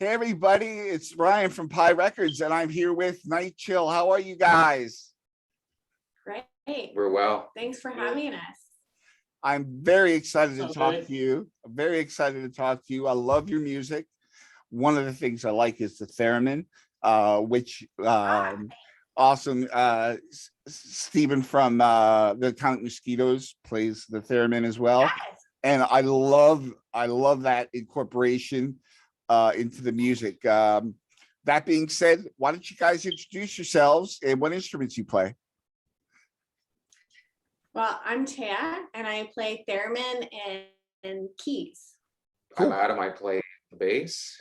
Hey everybody, it's Ryan from Pi Records, and I'm here with Night Chill. How are you guys? Great. We're well. Thanks for having us. I'm very excited to talk good. to you. I'm very excited to talk to you. I love your music. One of the things I like is the theremin, which awesome. Stephen from the Atomic Mosquitoes plays the theremin as well, Yes. and I love that incorporation into the music. That being said, why don't you guys introduce yourselves and what instruments you play? Well, I'm Tia, and I play theremin and keys. Cool. I'm Adam. I play the bass.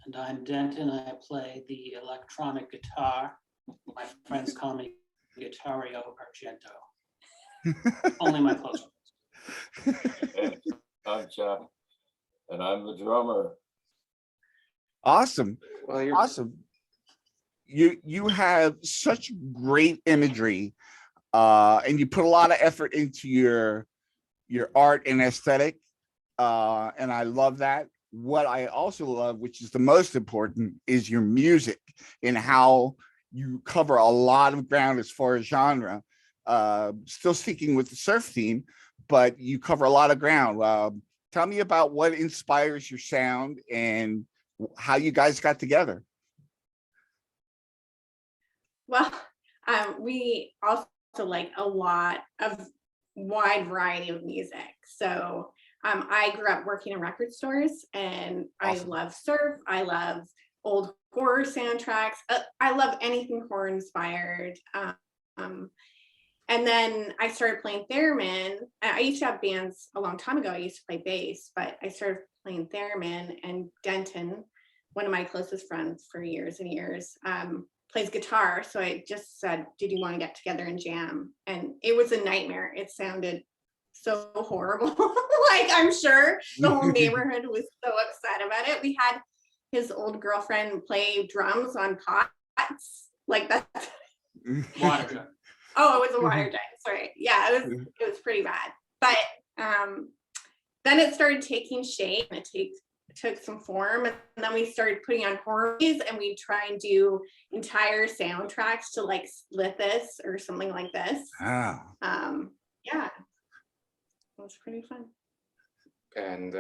And I'm Denton. I play the electronic guitar. My friends call me Guitario Argento. Only my close ones. And I'm Chuck, and I'm the drummer. Awesome. Well, you're Awesome. You have such great imagery, and you put a lot of effort into your art and aesthetic, and I love that. What I also love, which is the most important, is your music and how you cover a lot of ground as far as genre. Still sticking with the surf theme, but you cover a lot of ground. Tell me about what inspires your sound and how you guys got together. Well, we also like a lot of wide variety of music. So I grew up working in record stores, and Awesome. I love surf. I love old horror soundtracks. I love anything horror inspired. And then I started playing theremin. I used to have bands a long time ago. I used to play bass, but I started playing theremin, and Denton, one of my closest friends for years and years, plays guitar. So I just said, did you want to get together and jam? And it was a nightmare. It sounded so horrible. Like, I'm sure the whole neighborhood was so upset about it. We had his old girlfriend play drums on pots. Like that. Water gun. Oh, it was a water gun. Sorry. Yeah, it was pretty bad. But then it started taking shape, and it took some form, and then we started putting on horror movies, and we try and do entire soundtracks to like Split This or something like this. Ah. Yeah, it was pretty fun. and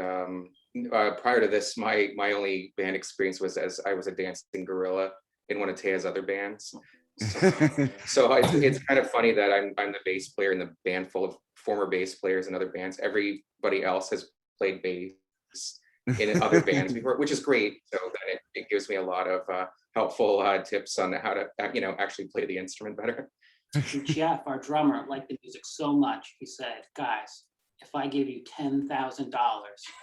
prior to this, my only band experience was as I was a dancing gorilla in one of Taya's other bands. So it's kind of funny that I'm the bass player in the band full of former bass players in other bands. Everybody else has played bass in other bands before, which is great. So then it gives me a lot of helpful tips on how to actually play the instrument better. And Jeff, our drummer, liked the music so much, he said, guys, if I gave you $10,000,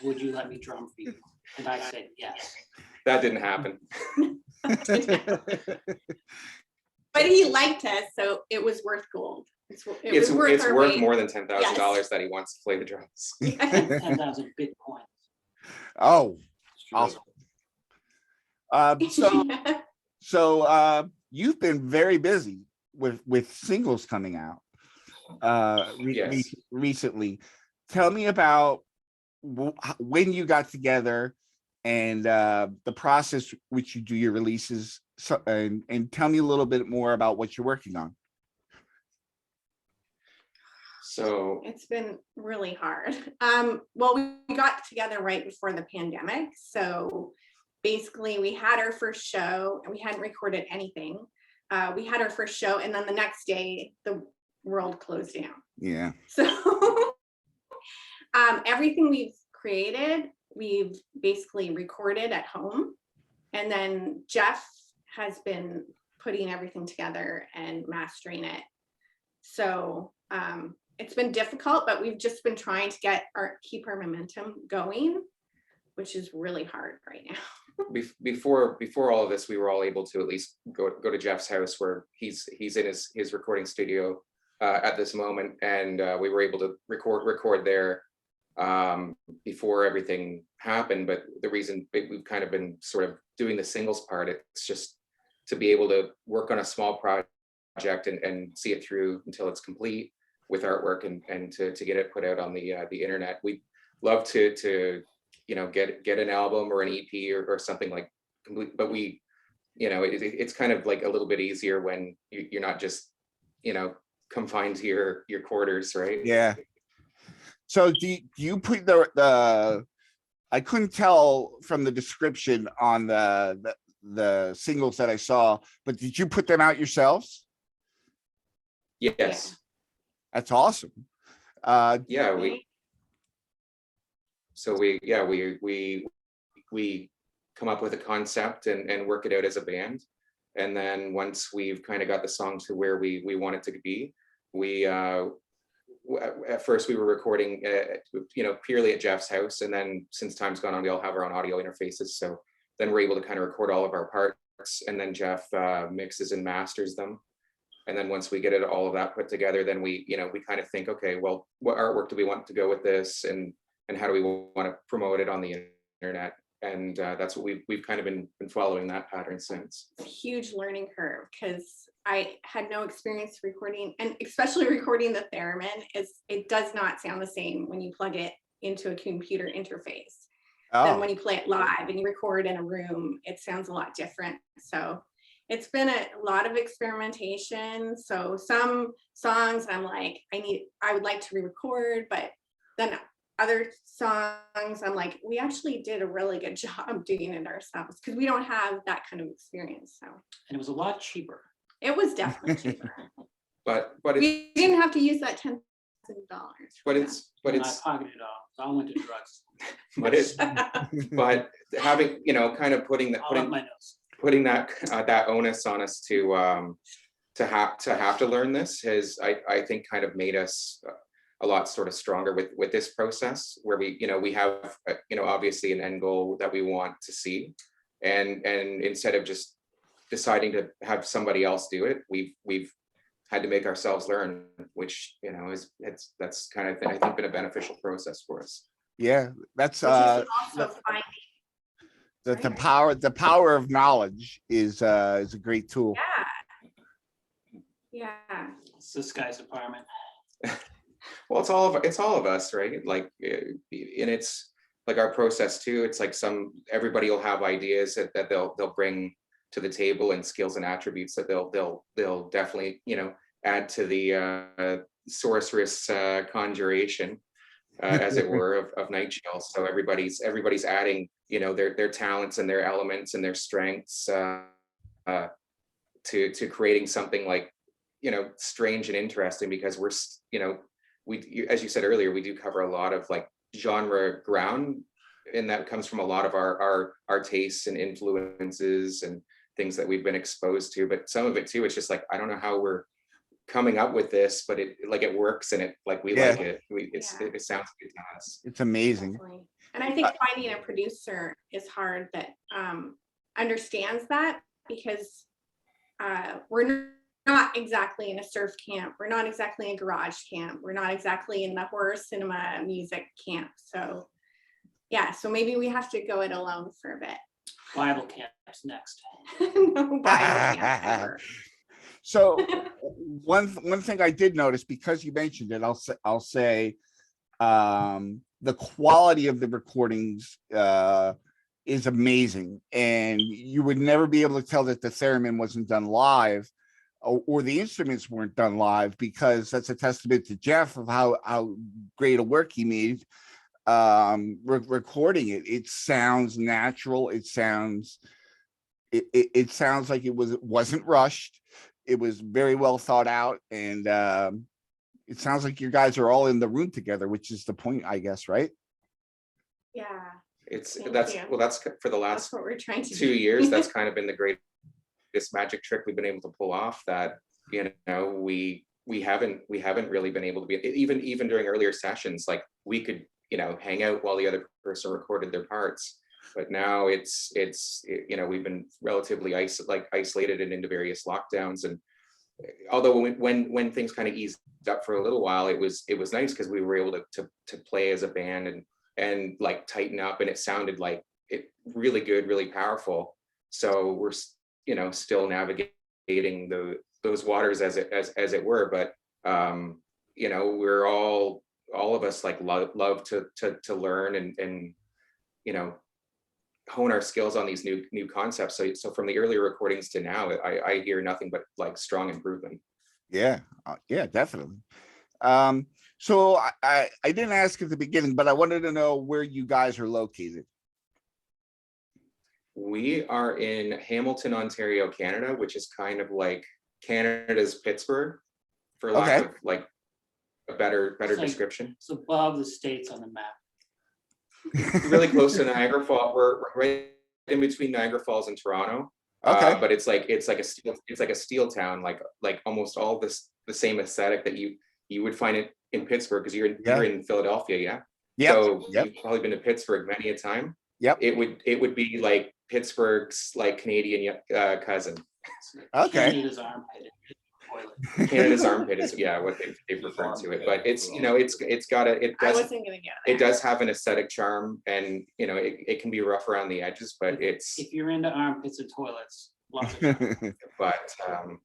would you let me drum for you? And I said, yes. That didn't happen. But he liked us, so it was worth gold. It's It's worth weight. more than $10,000 Yes. that he wants to play the drums. 10,000 Bitcoin. Oh, It's true. awesome. So you've been very busy with singles coming out Yes. recently. Tell me about when you got together and the process which you do your releases, and tell me a little bit more about what you're working on. So It's been really hard. Well, we got together right before the pandemic. So basically we had our first show, and we hadn't recorded anything. We had our first show, and then the next day the world closed down. Yeah. So everything we've created, we've basically recorded at home. And then Jeff has been putting everything together and mastering it. So it's been difficult, but we've just been trying to keep our momentum going, which is really hard right now. before all of this, we were all able to at least go to Jeff's house, where he's in his recording studio at this moment, and we were able to record there before everything happened. But the reason we've kind of been sort of doing the singles part, it's just to be able to work on a small project and see it through until it's complete with artwork, and to get it put out on the internet. We love to get an album or an EP or something like complete. But we, it's kind of like a little bit easier when you're not just, confined to your quarters, right? Yeah. So do you put the I couldn't tell from the description on the singles that I saw, but did you put them out yourselves? Yes. That's awesome. Yeah, we come up with a concept and work it out as a band. And then once we've kind of got the song to where we want it to be, we at first we were recording purely at Jeff's house, and then since time's gone on, we all have our own audio interfaces, so then we're able to kind of record all of our parts, and then Jeff mixes and masters them. And then once we get all of that put together, then we kind of think, okay, well, what artwork do we want to go with this, and how do we want to promote it on the internet? And that's what we've kind of been following that pattern since. It's a huge learning curve because I had no experience recording, and especially recording the theremin. It does not sound the same when you plug it into a computer interface than when you play it live and you record in a room. It sounds a lot different. So it's been a lot of experimentation. So some songs I'm like, I would like to re-record, but then other songs I'm like, we actually did a really good job doing it ourselves because we don't have that kind of experience. So And it was a lot cheaper. it was definitely cheaper. But We didn't have to use that $10,000. but it's And I pocketed it all. So I went to drugs. but having kind of putting I'll have my nose. that onus on us to have to learn this has I think kind of made us a lot sort of stronger with this process, where we have obviously an end goal that we want to see, and instead of just deciding to have somebody else do it, we've had to make ourselves learn, which that's kind of, I think, been a beneficial process for us. Yeah, that's Which is also finding. the power of knowledge is a great tool. Yeah. It's this guy's apartment. Well, it's all of us, right? Like, and it's like our process too. It's like everybody will have ideas that they'll bring to the table, and skills and attributes that they'll definitely add to the sorceress conjuration, as it were, of Night Chill. So everybody's adding their talents and their elements and their strengths to creating something like strange and interesting, because we're we, as you said earlier, we do cover a lot of like genre ground, and that comes from a lot of our tastes and influences and things that we've been exposed to. But some of it too, it's just like, I don't know how we're coming up with this, but it works, and it like we like it. It sounds good to us. It's amazing. Definitely. And I think finding a producer is hard that understands that, because we're not exactly in a surf camp. We're not exactly in a garage camp. We're not exactly in the horror cinema music camp. So yeah, so maybe we have to go it alone for a bit. Bible camp's next. No Bible camp ever. So one thing I did notice, because you mentioned it, I'll say the quality of the recordings is amazing, and you would never be able to tell that the theremin wasn't done live, or the instruments weren't done live, because that's a testament to Jeff of how great a work he made recording it. It sounds natural. It sounds like it wasn't rushed. It was very well thought out, and it sounds like you guys are all in the room together, which is the point, I guess, right? Yeah. That's for the last That's what we're trying to 2 do. years. That's kind of been the greatest magic trick we've been able to pull off, that we haven't really been able to be, even during earlier sessions, like we could hang out while the other person recorded their parts. But now it's we've been relatively isolated and into various lockdowns. And although when things kind of eased up for a little while, it was nice, because we were able to play as a band and like tighten up, and it sounded like it really good, really powerful. So we're still navigating those waters as it were. But we're all of us like love to learn and hone our skills on these new concepts. So from the earlier recordings to now, I hear nothing but like strong improvement. Yeah, yeah, definitely. So I didn't ask at the beginning, but I wanted to know where you guys are located. We are in Hamilton, Ontario, Canada, which is kind of like Canada's Pittsburgh, for lack Okay. of like a better It's like- description. It's above the states on the map. Really close to Niagara Falls. We're right in between Niagara Falls and Toronto. Okay. But it's like a steel town, like almost all the same aesthetic that you would find it in Pittsburgh, because you're in Philadelphia, yeah. Yep. So Yep. you've probably been to Pittsburgh many a time. Yep. It would be like Pittsburgh's like Canadian cousin. Okay. Canada's armpit. Toilet. Canada's armpit is what they've referred to it, but it's it I does wasn't gonna get it. it does have an aesthetic charm, and it can be rough around the edges, but it's If you're into armpits and toilets, lots of fun. but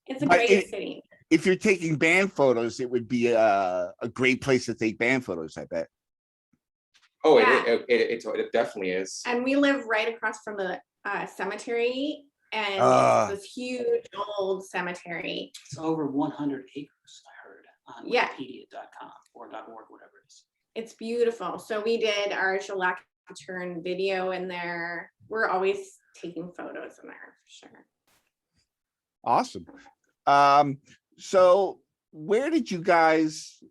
It's a But great city. If you're taking band photos, it would be a great place to take band photos, I bet. oh Yeah. it definitely is. And we live right across from the cemetery, and Ah. it's this huge old cemetery. It's over 100 acres, I heard, on Yeah. wikipedia.com or .org, whatever it is. It's beautiful. So we did our shellac turn video in there. We're always taking photos in there for sure. Awesome. So where did you guys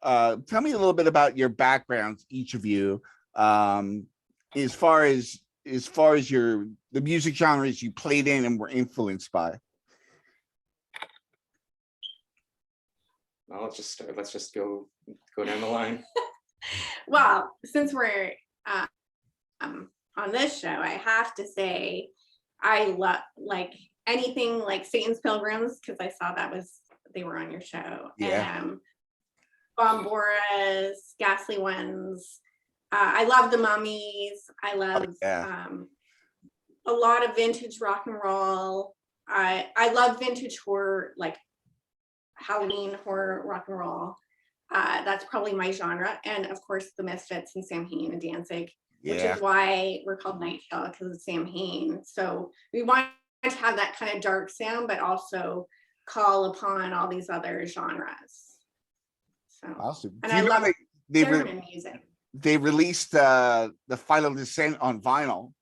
tell me a little bit about your backgrounds, each of you, as far as the music genres you played in and were influenced by? Well, let's just go down the line. Well, since we're on this show, I have to say I love like anything like Satan's Pilgrims, because I saw they were on your show. Yeah. Bomboras, Ghastly Ones. I love the Mummies. I love yeah. a lot of vintage rock and roll. I love vintage horror, like Halloween horror rock and roll. That's probably my genre. And of course the Misfits and Samhain and Danzig, which Yeah. is why we're called Nighttail, because of Samhain. So we want to have that kind of dark sound, but also call upon all these other genres. So Awesome. and Do I you know love they German music. they released the Final Descent on vinyl.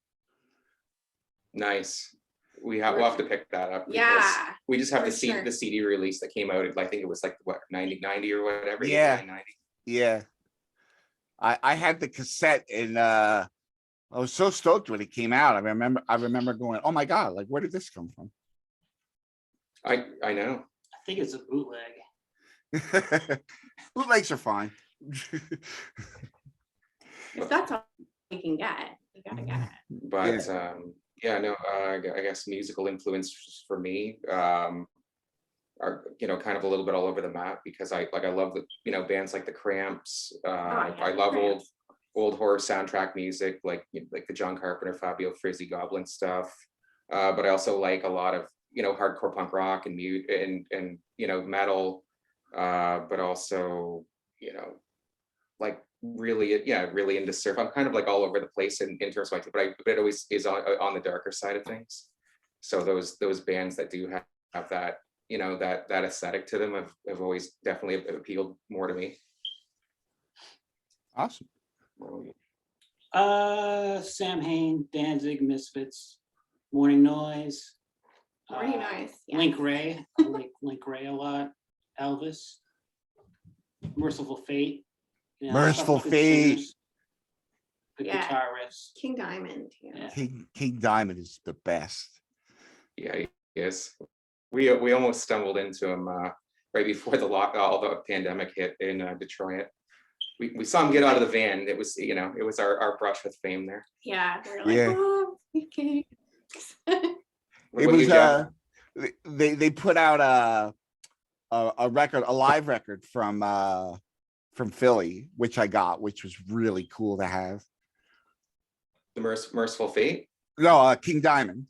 Nice. We'll have to pick that up. Because Yeah, we just have for the sure. CD release that came out. I think it was like what 90 or whatever. Yeah. 89, 90. Yeah. I had the cassette, and I was so stoked when it came out. I remember going, oh my God, like where did this come from? I know. I think it's a bootleg. Bootlegs are fine. If that's all you can get, you gotta get it. But I guess musical influence for me are kind of a little bit all over the map, because I love the bands like the Cramps. yeah, I love Cramps. old horror soundtrack music, like the John Carpenter, Fabio Frizzi, Goblin stuff. But I also like a lot of hardcore punk rock and metal. But also like really into surf. I'm kind of like all over the place in terms of but it always is on the darker side of things. So those bands that do have that that aesthetic to them have always definitely appealed more to me. Awesome. Samhain, Danzig, Misfits, Morning Noise. Morning Noise. Yeah. Link Ray. I like Link Ray a lot. Elvis. Merciful Fate. Merciful good Fate. singers, good Yeah. guitarists. King Diamond. Yeah. Yeah. King Diamond is the best. Yeah, he is. We almost stumbled into him right before all the pandemic hit in Detroit. We saw him get out of the van. It was it was our brush with fame there. Yeah. We're like, Yeah. oh, okay. What It about you, was Jeff? they put out a record, a live record from Philly, which I got, which was really cool to have. The Merciful Fate, No, King Diamond.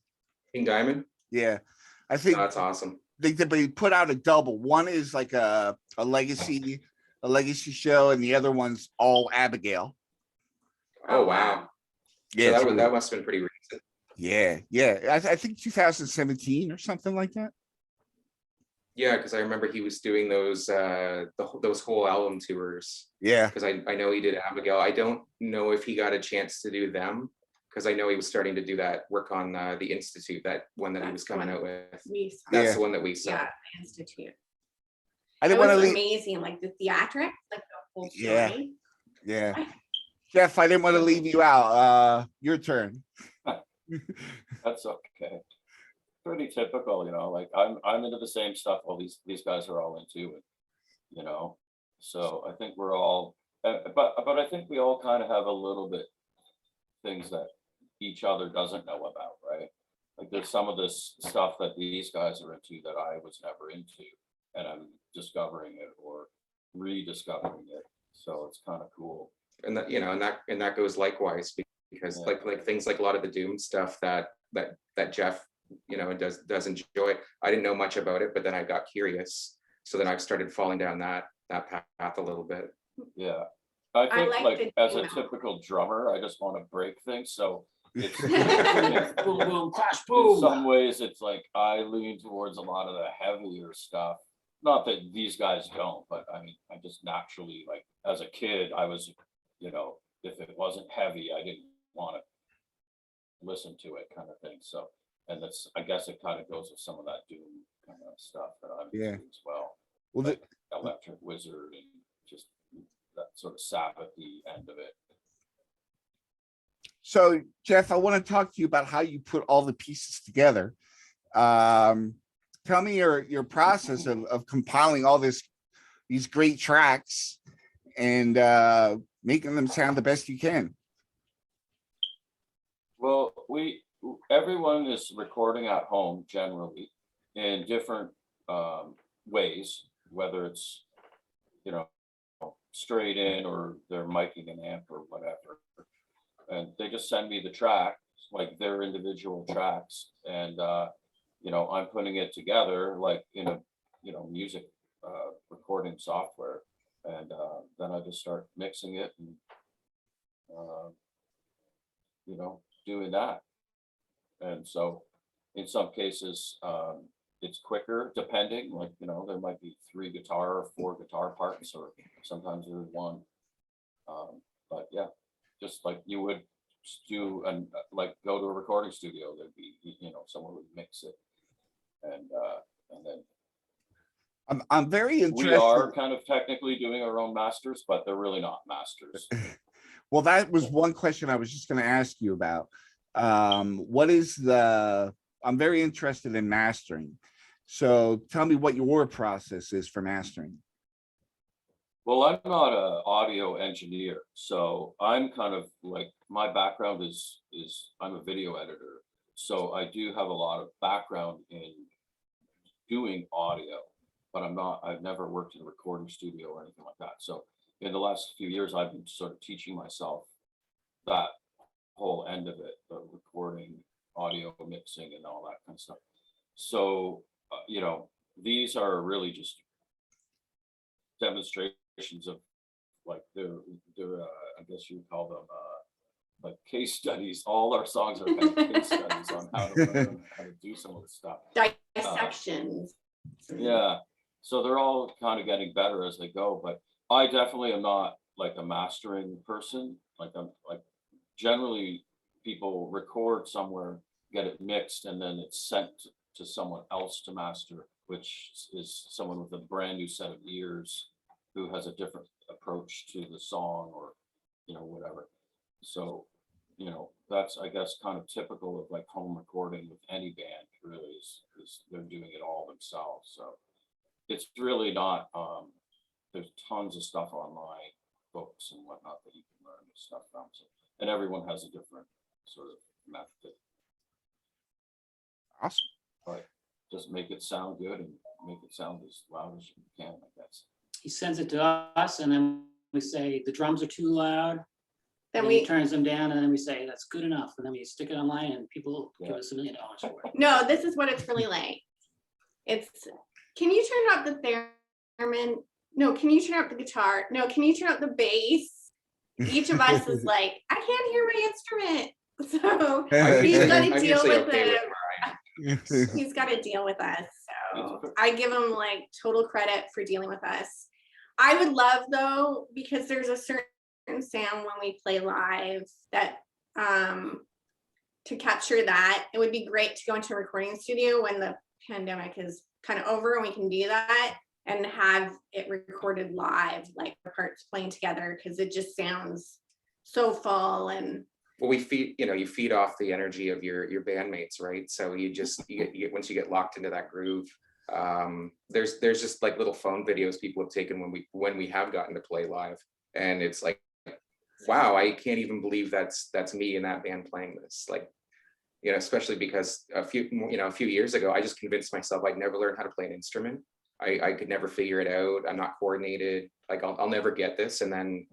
King Diamond. Yeah, I think That's awesome. they put out a double. One is like a legacy show, and the other one's all Abigail. Oh wow. So Yeah, that must have been pretty recent. yeah. I think 2017 or something like that. Yeah, because I remember he was doing those those whole album tours. Yeah, Because I know he did Abigail. I don't know if he got a chance to do them, because I know he was starting to do that work on the Institute, that one that he was That's the coming one out with. We saw. That's Yeah. the one that we saw. Yeah, the Institute. I It didn't want to was leave. amazing, like the theatric, like the whole Yeah. story. Yeah, Jeff, I didn't want to leave you out. Your turn. That's okay. Pretty typical, like I'm into the same stuff all these guys are all into, so I think we're all, but I think we all kind of have a little bit things that each other doesn't know about, right? Like there's some of this stuff that these guys are into that I was never into, and I'm discovering it or rediscovering it, so it's kind of cool. And that, and that goes likewise, because Yeah. like things like a lot of the Doom stuff that Jeff does enjoy. I didn't know much about it, but then I got curious, so then I've started falling down that path a little bit. Yeah, I think like like the as a Doom typical drummer, I just want to break things, so it's Boom, boom, crash, in boom. some ways it's like I lean towards a lot of the heavier stuff. Not that these guys don't, but I mean, I just naturally, like as a kid, I was, if it wasn't heavy, I didn't want to listen to it, kind of thing. So, and that's, I guess it kind of goes with some of that Doom kind of stuff that I'm Yeah. into as well. Well, Like Electric Wizard and just that sort of Sabbathy end of it. So, Jeff, I want to talk to you about how you put all the pieces together. Tell me your process of compiling all these great tracks and making them sound the best you can. Well, everyone is recording at home generally in different ways, whether it's, straight in or they're miking an amp or whatever. And they just send me the track, like their individual tracks. And, I'm putting it together like in a, music recording software. And then I just start mixing it and, doing that. And so in some cases, it's quicker depending, like, there might be 3 guitar or 4 guitar parts, or sometimes there's 1. But yeah, just like you would do and like go to a recording studio, there'd be, someone would mix it. And then I'm very interested. we are kind of technically doing our own masters, but they're really not masters. Well, that was one question I was just going to ask you about. What is I'm very interested in mastering. So tell me what your process is for mastering. Well, I'm not an audio engineer, so I'm kind of like, my background is I'm a video editor. So I do have a lot of background in doing audio, but I've never worked in a recording studio or anything like that. So in the last few years, I've been sort of teaching myself that whole end of it, the recording, audio mixing and all that kind of stuff. So, these are really just demonstrations of like they're I guess you would call them like case studies. All our songs are kind of case studies on how to learn how to do some of this stuff. Dissections. Yeah, so they're all kind of getting better as they go, but I definitely am not like a mastering person. Like I'm like, generally people record somewhere, get it mixed, and then it's sent to someone else to master, which is someone with a brand new set of ears who has a different approach to the song, or whatever. So that's, I guess, kind of typical of like home recording with any band. Really is they're doing it all themselves. So it's really not there's tons of stuff online, books and whatnot, that you can learn this stuff from. So, and everyone has a different sort of method. Awesome. But just make it sound good and make it sound as loud as you can, I guess. He sends it to us, and then we say the drums are too loud. Then He we, turns them down, and then we say that's good enough, and then we stick it online, and people give Yeah. us $1 million for it. no, this is what it's really like. It's, can you turn up the theremin? No, can you turn up the guitar? No, can you turn up the bass? Each of us is like, I can't hear my instrument. So I'm he's usually- got to I'm deal usually with okay it. He's got to deal with us. So I give him like total credit for dealing with us. I would love though, because there's a certain sound when we play live that to capture that, it would be great to go into a recording studio when the pandemic is kind of over and we can do that and have it recorded live, like the parts playing together, because it just sounds so full. And Well, we feed, you feed off the energy of your bandmates, right? So you get once you get locked into that groove. There's just like little phone videos people have taken when we have gotten to play live, and it's like, wow, I can't even believe that's me in that band playing this. Like, especially because a few years ago, I just convinced myself I'd never learn how to play an instrument. I could never figure it out. I'm not coordinated. Like I'll never get this. And then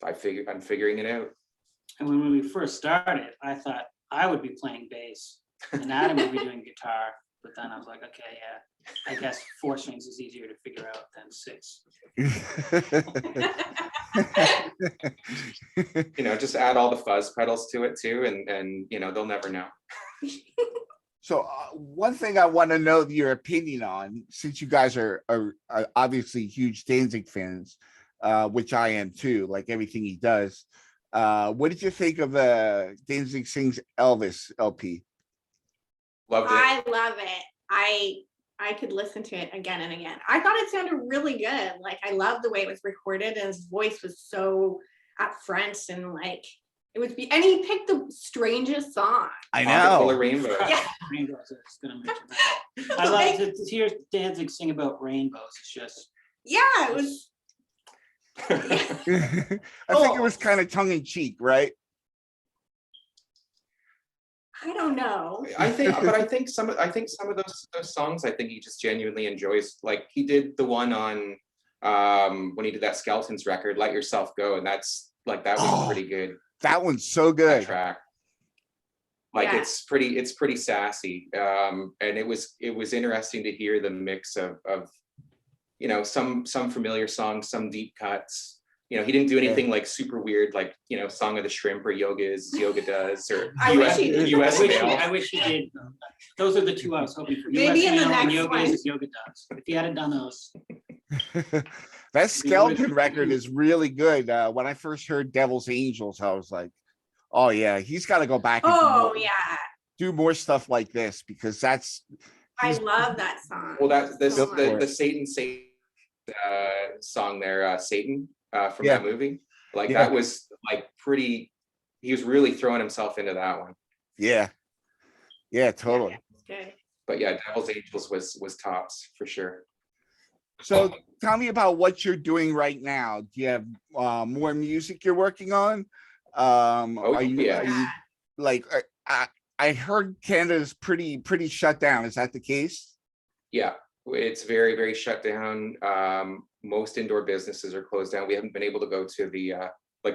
I'm figuring it out. And when we first started, I thought I would be playing bass and Adam would be doing guitar. But then I was like, okay, yeah, I guess 4 strings is easier to figure out than 6. Just add all the fuzz pedals to it too, and they'll never know. So one thing I want to know your opinion on, since you guys are obviously huge Danzig fans, which I am too, like everything he does. What did you think of Danzig Sings Elvis LP? Loved it. I love it. I could listen to it again and again. I thought it sounded really good. Like I loved the way it was recorded, and his voice was so upfront and like it would be. And he picked the strangest song. I Pocket full of know. rainbows. Yeah. Rainbows, I was gonna mention that. I love to hear Danzig sing about rainbows. It's just, Yeah, it was. I think it was kind of tongue in cheek, right? I don't know. I think some of those songs, I think he just genuinely enjoys. Like he did the one on when he did that Skeletons record, Let Yourself Go, and that was pretty good. That one's so That good. track. Like Yeah. it's pretty sassy. And it was interesting to hear the mix of some familiar songs, some deep cuts. He didn't do anything like super weird, like Song of the Shrimp or Yoga Does, or I wish he did. US Mail. I wish he did. Those are the 2 I was hoping for. Maybe US in the Mail and next Yoga one. is Yoga Does. If he hadn't done those, That Skeleton record is really good. When I first heard Devil's Angels, I was like, oh yeah, he's got to go back and do more stuff like this, because I love that song. Well, so much. the Satan song there, Satan from Yeah. that movie, like Yeah. that was like pretty. He was really throwing himself into that one. yeah, totally. It's good. But yeah, Devil's Angels was tops for sure. So tell me about what you're doing right now. Do you have more music you're working on? Are you like I heard Canada's pretty shut down. Is that the case? Yeah, it's very, very shut down. Most indoor businesses are closed down. We haven't been able to go to the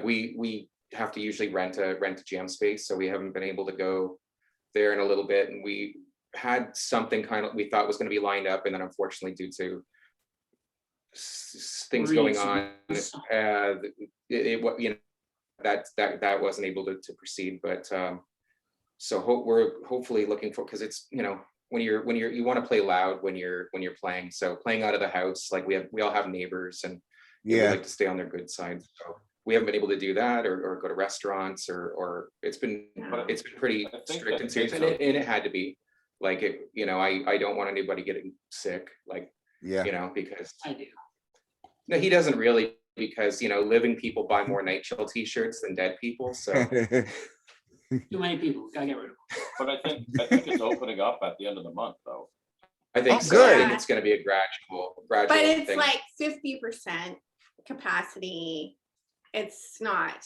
we have to usually rent a jam space, so we haven't been able to go there in a little bit. And we had something kind of we thought was going to be lined up, and then unfortunately, due to things going on, that wasn't able to proceed. But so we're hopefully looking for, because it's when you want to play loud when you're playing. So playing out of the house, like we all have neighbors, and we like to stay on their good side. So we haven't been able to do that, or go to restaurants, or it's been pretty strict and serious, and it had to be like it. I don't want anybody getting sick, like because I do. no, he doesn't really, because living people buy more Night Chill t-shirts than dead people. So Too many people. Gotta get rid of them. But I think it's opening up at the end of the month, though. I think so. good. I think it's going to be a gradual But it's thing. like 50% capacity. It's not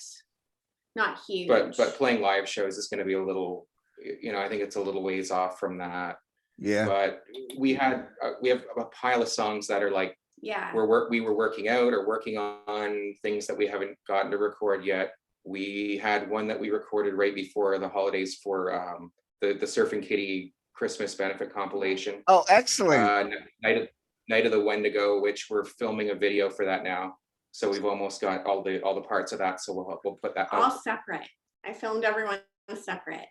huge. But playing live shows is going to be a little, I think it's a little ways off from that. Yeah. But we have a pile of songs that are like, yeah. we were working out or working on things that we haven't gotten to record yet. We had one that we recorded right before the holidays for the Surfing Kitty Christmas benefit compilation. Oh, excellent. Night of the Wendigo, which we're filming a video for that now. So we've almost got all the parts of that. So we'll put that All out. separate. I filmed everyone separate.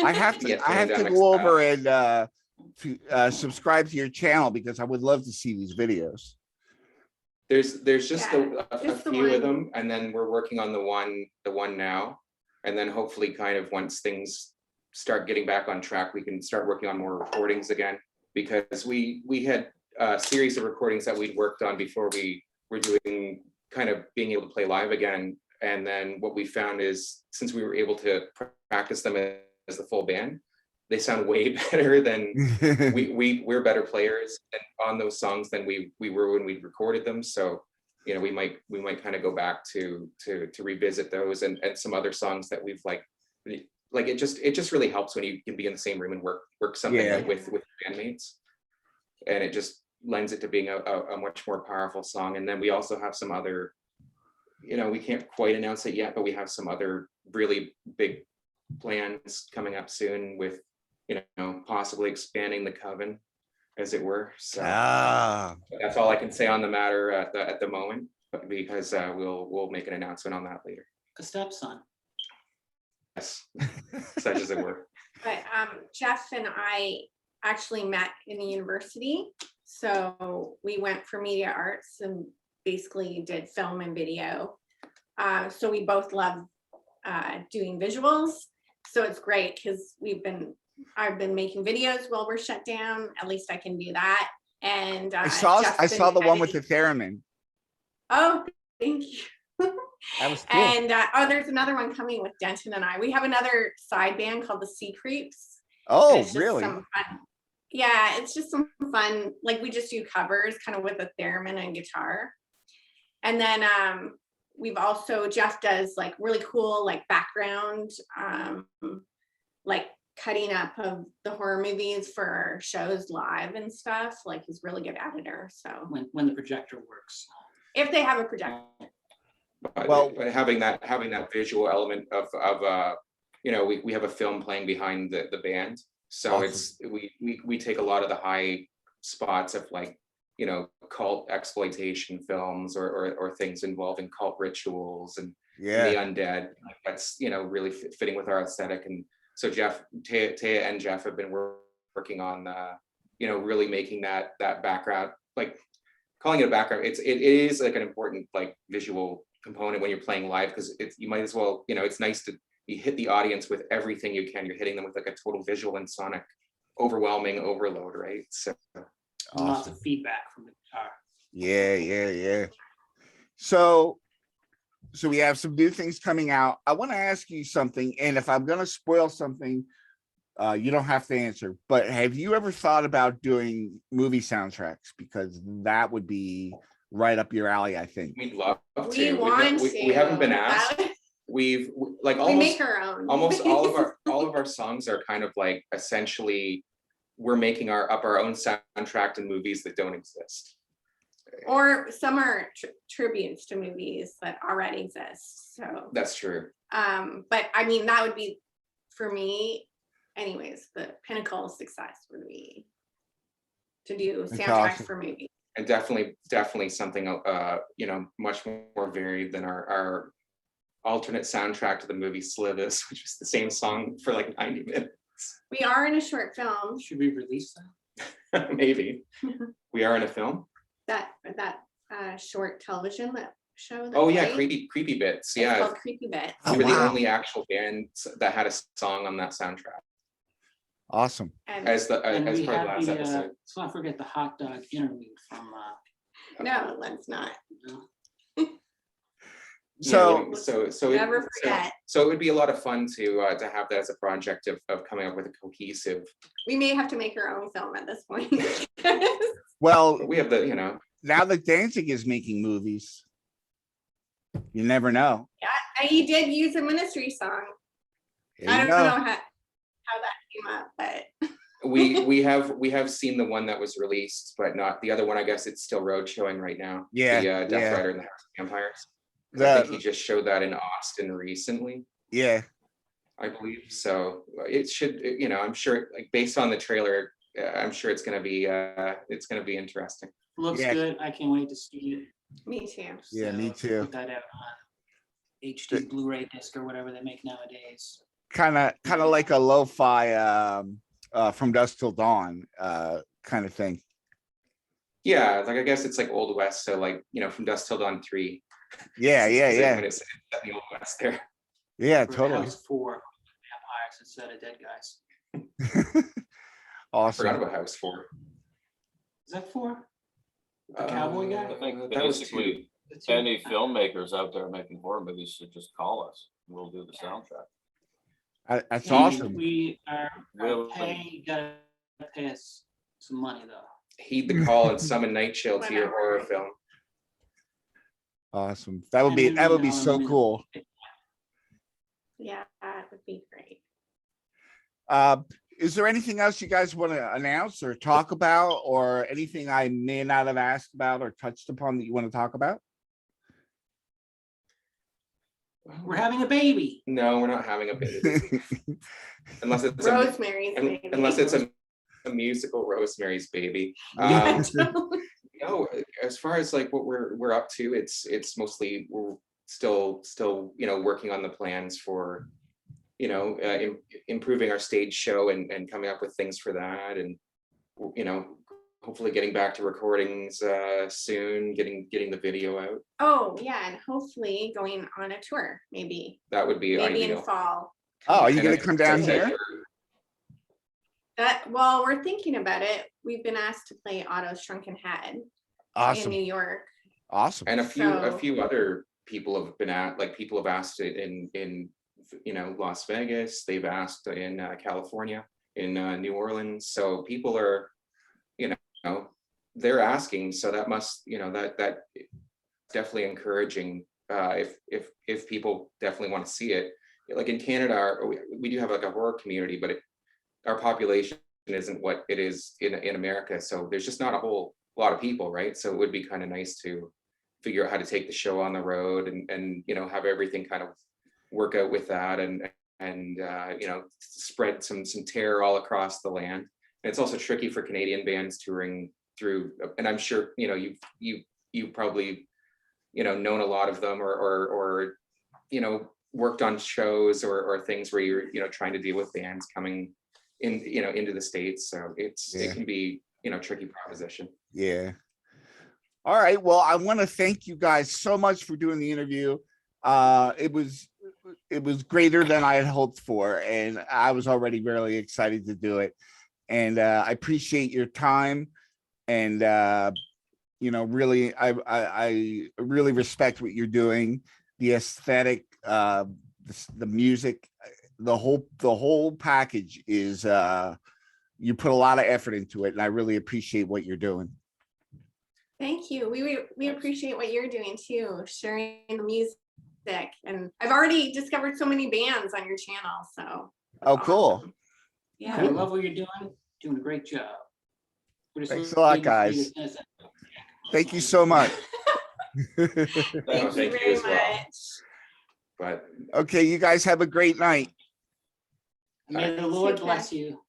I have Yeah, to pandemic go stuff. over and subscribe to your channel because I would love to see these videos. There's just Yeah, a just the few of one. them, and then we're working on the one now. And then hopefully kind of once things start getting back on track, we can start working on more recordings again. Because we had a series of recordings that we'd worked on before we were doing kind of being able to play live again. And then what we found is since we were able to practice them as the full band, they sound way better than we're better players on those songs than we were when we recorded them. So, you know, we might kind of go back to revisit those and some other songs that we've like it just really helps when you can be in the same room and work something Yeah. out with bandmates. And it just lends it to being a much more powerful song. And then we also have some other, you know, we can't quite announce it yet, but we have some other really big plans coming up soon with, you know, possibly expanding the coven, as it were. So that's all I can say on the matter at the moment, but because we'll make an announcement on that later. A stepson. Yes, such as it were. But Jeff and I actually met in the university. So we went for media arts and basically did film and video. So we both love doing visuals. So it's great because I've been making videos while we're shut down. At least I can do that. And I saw the one with the theremin. Oh, thank you. That was cool. And there's another one coming with Denton and I. We have another side band called the Sea Creeps. Oh, It's just really? some fun. Yeah, it's just some fun. Like we just do covers kind of with a theremin and guitar. And then Jeff does like really cool like background like cutting up of the horror movies for our shows live and stuff. Like he's a really good editor. So When the projector works. if they have a projector. But having that visual element of you know, we have a film playing behind the band. So Awesome. we take a lot of the high spots of like, you know, cult exploitation films or things involving cult rituals and the undead. That's, you know, really fitting with our aesthetic. And so Taya and Jeff have been working on you know, really making that background, like calling it a background. It is like an important like visual component when you're playing live, because you might as well, you know, it's nice to you hit the audience with everything you can. You're hitting them with like a total visual and sonic overwhelming overload, right? So Lots of feedback from the guitar. Yeah. So we have some new things coming out. I want to ask you something, and if I'm going to spoil something, you don't have to answer, but have you ever thought about doing movie soundtracks? Because that would be right up your alley, I think. we'd love We to. want to. We haven't been asked. We've like almost make our own. almost all of our songs are kind of like essentially we're making our own soundtrack to movies that don't exist. Or some are tributes to movies that already exist. So That's true. but I mean that would be for me, anyways. The pinnacle of success would be to do soundtracks awesome. for movies. And definitely something you know, much more varied than our alternate soundtrack to the movie Slithers, which was the same song for like 90 minutes. We are in a short film Should we release that? Maybe. We are in a film. that short television show. Oh yeah, played. creepy bits. It's Yeah, called Creepy Bits. Oh, we were the wow. only actual band that had a song on that soundtrack Awesome. And as And part we of the have last episode. let's not forget the hot dog interlude from no, let's not. So Never forget. So it would be a lot of fun to have that as a project of coming up with a cohesive. We may have to make our own film at this point. well, We have the, you know, now that Danzig is making movies, you never know. He did use a Ministry song. There I you don't know go. how that came up, but we have seen the one that was released, but not the other one. I guess it's still road showing right now. Yeah, The Death yeah. Rider and the House of Vampires. I think he just showed that in Austin recently, Yeah. I believe. So it should, you know, I'm sure, like based on the trailer, I'm sure it's gonna be interesting. Looks Yeah. good. I can't wait to see it. me too. Yeah, me So, too. Put that out on HD Blu-ray disc or whatever they make nowadays. kind of like a lo-fi From Dusk Till Dawn kind of thing. Yeah, like I guess it's like Old West, so like, you know, From Dusk Till Dawn 3. Yeah, yeah, When it's set in the Old West there. yeah, For totally. House 4 vampires instead of dead guys. Forgot Awesome. about House 4. Is that 4? The cowboy guy? I think That was basically any filmmakers out there making horror movies should just call us. We'll do the soundtrack. That's Hey, awesome. We are Will- you gotta pay us some money though. Heed the call and summon Night Chill to your horror Whatever. film. Awesome. That would be so cool. Yeah, that would be great. Is there anything else you guys want to announce or talk about, or anything I may not have asked about or touched upon that you want to talk about? We're having a baby. No, we're not having a baby. Unless it's a, Rosemary's Baby. unless it's a musical Rosemary's Baby. Yeah, No, as far as like what we're up to, it's mostly we're still you know, working on the plans for, you know, improving our stage show and coming up with things for that, and you know, hopefully getting back to recordings soon, getting the video out. Oh, yeah, and hopefully going on a tour, maybe That would be in ideal. fall. Oh, are you And gonna as come I down said, here? Well, we're thinking about it. We've been asked to play Otto's Shrunken Head in Awesome. New York. Awesome. And a So- few other people have been at, like, people have asked it in you know, Las Vegas. They've asked in California, in New Orleans. So people are, you know, they're asking. So that must, you know, that definitely encouraging. If people definitely want to see it, like in Canada, we do have like a horror community, but our population isn't what it is in America. So there's just not a whole lot of people, right? So it would be kind of nice to figure out how to take the show on the road and you know, have everything kind of work out with that, and you know, spread some terror all across the land. And it's also tricky for Canadian bands touring through, and I'm sure, you know, you probably, you know, known a lot of them, or you know, worked on shows or things where you're, you know, trying to deal with bands coming in, you know, into the States. So it can be, you know, tricky proposition. Yeah. All right. Well, I want to thank you guys so much for doing the interview. It was greater than I had hoped for, and I was already really excited to do it. And I appreciate your time, and you know, really, I really respect what you're doing, the aesthetic, the music, the whole package is you put a lot of effort into it, and I really appreciate what you're doing. Thank you. We appreciate what you're doing too, sharing the music. And I've already discovered so many bands on your channel. So Oh, cool. awesome. Yeah, Yeah. I love what you're doing a great job. We're just Thanks a lot, waiting for you guys. to finish it. Thank you so much. Thank you Thank you very as well. much. But Okay, you guys have a great night. May the Lord Take care. bless you.